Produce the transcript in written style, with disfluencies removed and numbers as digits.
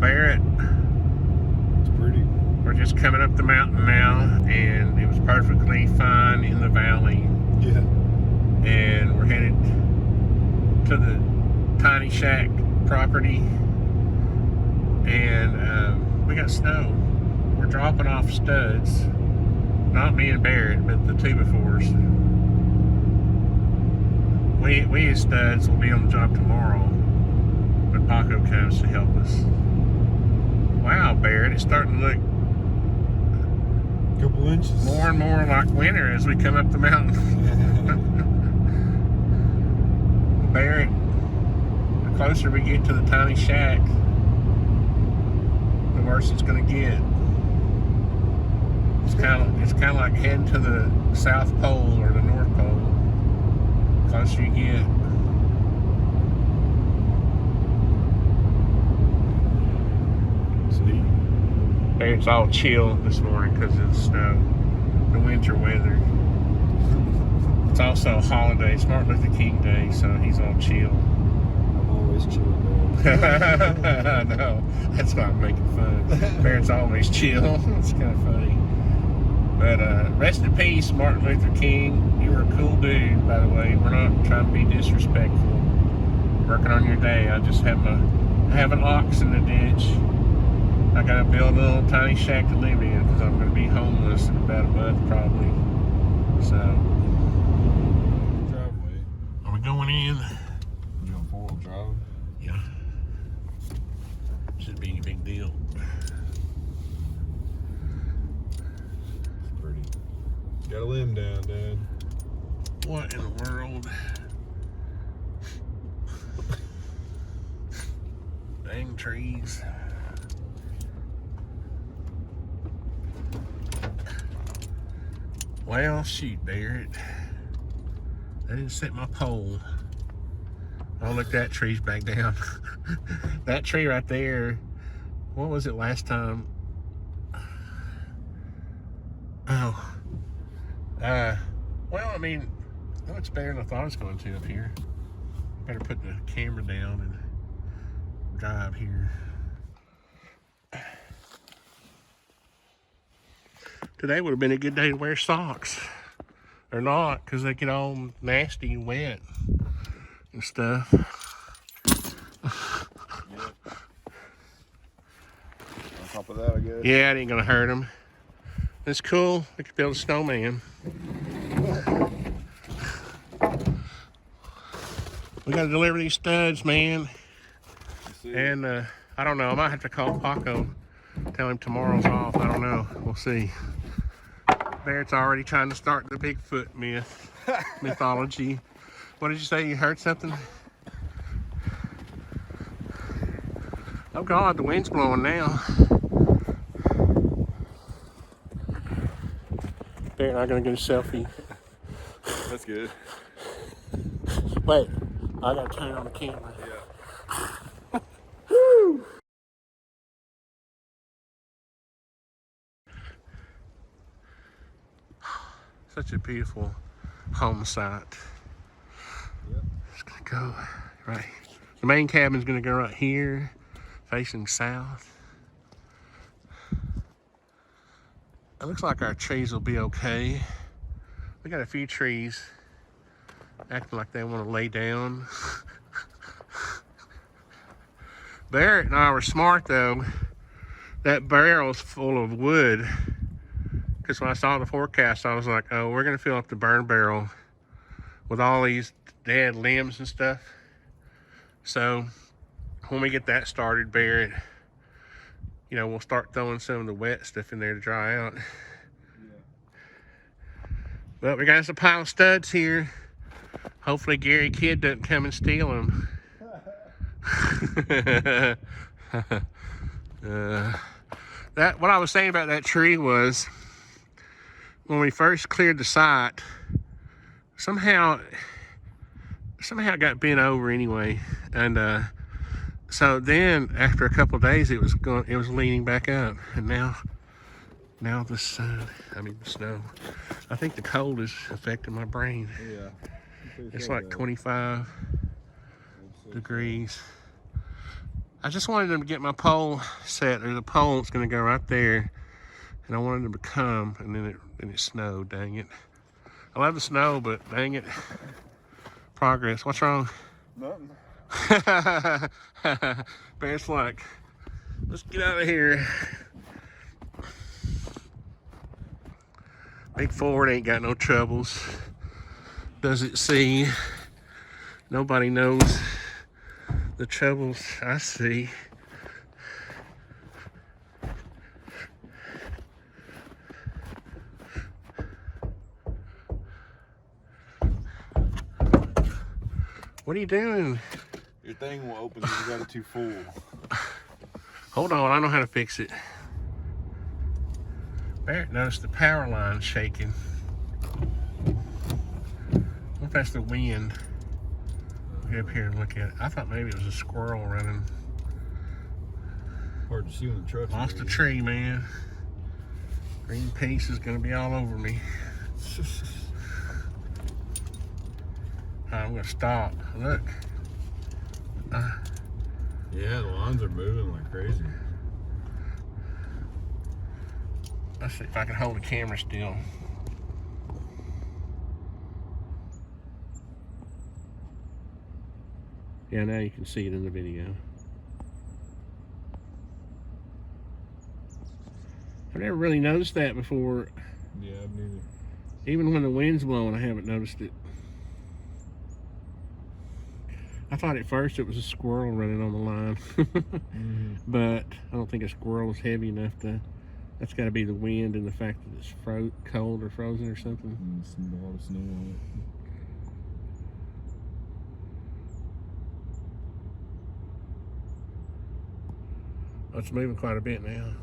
Barret, It's pretty. we're just coming up the mountain now, and it was perfectly fine in the valley. Yeah. And we're headed to the tiny shack property, and we got snow. We're dropping off studs. Not me and Barret, but the 2x4s. We as studs will be on the job tomorrow, but Paco comes to help us. Wow, Barret, it's starting to look Couple inches. more and more like winter as we come up the mountain. Barret, the closer we get to the tiny shack, the worse it's going to get. It's kind of like heading to the South Pole or the North Pole. The closer you get. Sweet. Barret's all chill this morning because of the snow, the winter weather. It's also a holiday, it's Martin Luther King Day, so he's all chill. I'm always chill, man. I know, that's why I'm making fun. Barret's always chill. It's kind of funny. But rest in peace, Martin Luther King. You were a cool dude, by the way. We're not trying to be disrespectful. Working on your day. I just have I have an ox in the ditch. I gotta build a little tiny shack to live in because I'm gonna be homeless in about a month probably. So, Driveway. are we going in? You doing 4-wheel drive? Yeah. Shouldn't be any big deal. It's pretty. Got a limb down, Dad. What in the world? Dang trees. Well, shoot, Barret. I didn't set my pole. Oh, look, that tree's back down. That tree right there, what was it last time? Oh. Well, I mean, that looks better than I thought it was going to up here. Better put the camera down and drive here. Today would have been a good day to wear socks. Or not, because they get all nasty and wet and stuff. Yeah. On top of that, I guess. Yeah, it ain't gonna hurt them. It's cool. We could build a snowman. We gotta deliver these studs, man. And I don't know. I might have to call Paco, tell him tomorrow's off. I don't know. We'll see. Barret's already trying to start the Bigfoot mythology. What did you say? You heard something? Oh God, the wind's blowing now. Barret and I are gonna get a selfie. That's good. Wait, I gotta turn on the camera. Yeah. Woo! Such a beautiful home site. Yep. It's gonna go right. The main cabin's gonna go right here, facing south. It looks like our trees will be okay. We got a few trees acting like they want to lay down. Barret and I were smart though. That barrel's full of wood. Because when I saw the forecast, I was like, oh, we're going to fill up the burn barrel with all these dead limbs and stuff. So when we get that started, Barret, you know, we'll start throwing some of the wet stuff in there to dry out. Yeah. But we got us a pile of studs here. Hopefully Gary Kidd doesn't come and steal them. What I was saying about that tree was, when we first cleared the site, somehow it got bent over anyway, and so then after a couple of days it was leaning back up, and now the sun, the snow. I think the cold is affecting my brain. Yeah. It's like 25 degrees. I just wanted them to get my pole set. There's a pole that's going to go right there. And I wanted them to come, and then it snowed, dang it. I love the snow, but dang it. Progress. What's wrong? Nothing. Barrett's like, let's get out of here. Big Ford ain't got no troubles. Doesn't see. Nobody knows the troubles I see. What are you doing? Your thing will open if you got it too full. Hold on, I know how to fix it. Barrett noticed the power line shaking. What if that's the wind? Get up here and look at it. I thought maybe it was a squirrel running. Hard to see when the truck's Lost a moving. tree, man. Green piece is gonna be all over me. I'm gonna stop. Look. Yeah, the lines are moving like crazy. Let's see if I can hold the camera still. Yeah, now you can see it in the video. I've never really noticed that before. Yeah, I've neither. Even when the wind's blowing, I haven't noticed it. I thought at first it was a squirrel running on the line. But I don't think a squirrel is heavy enough to... That's got to be the wind and the fact that it's cold or frozen or something. And a lot of snow on it. Oh, it's moving quite a bit now.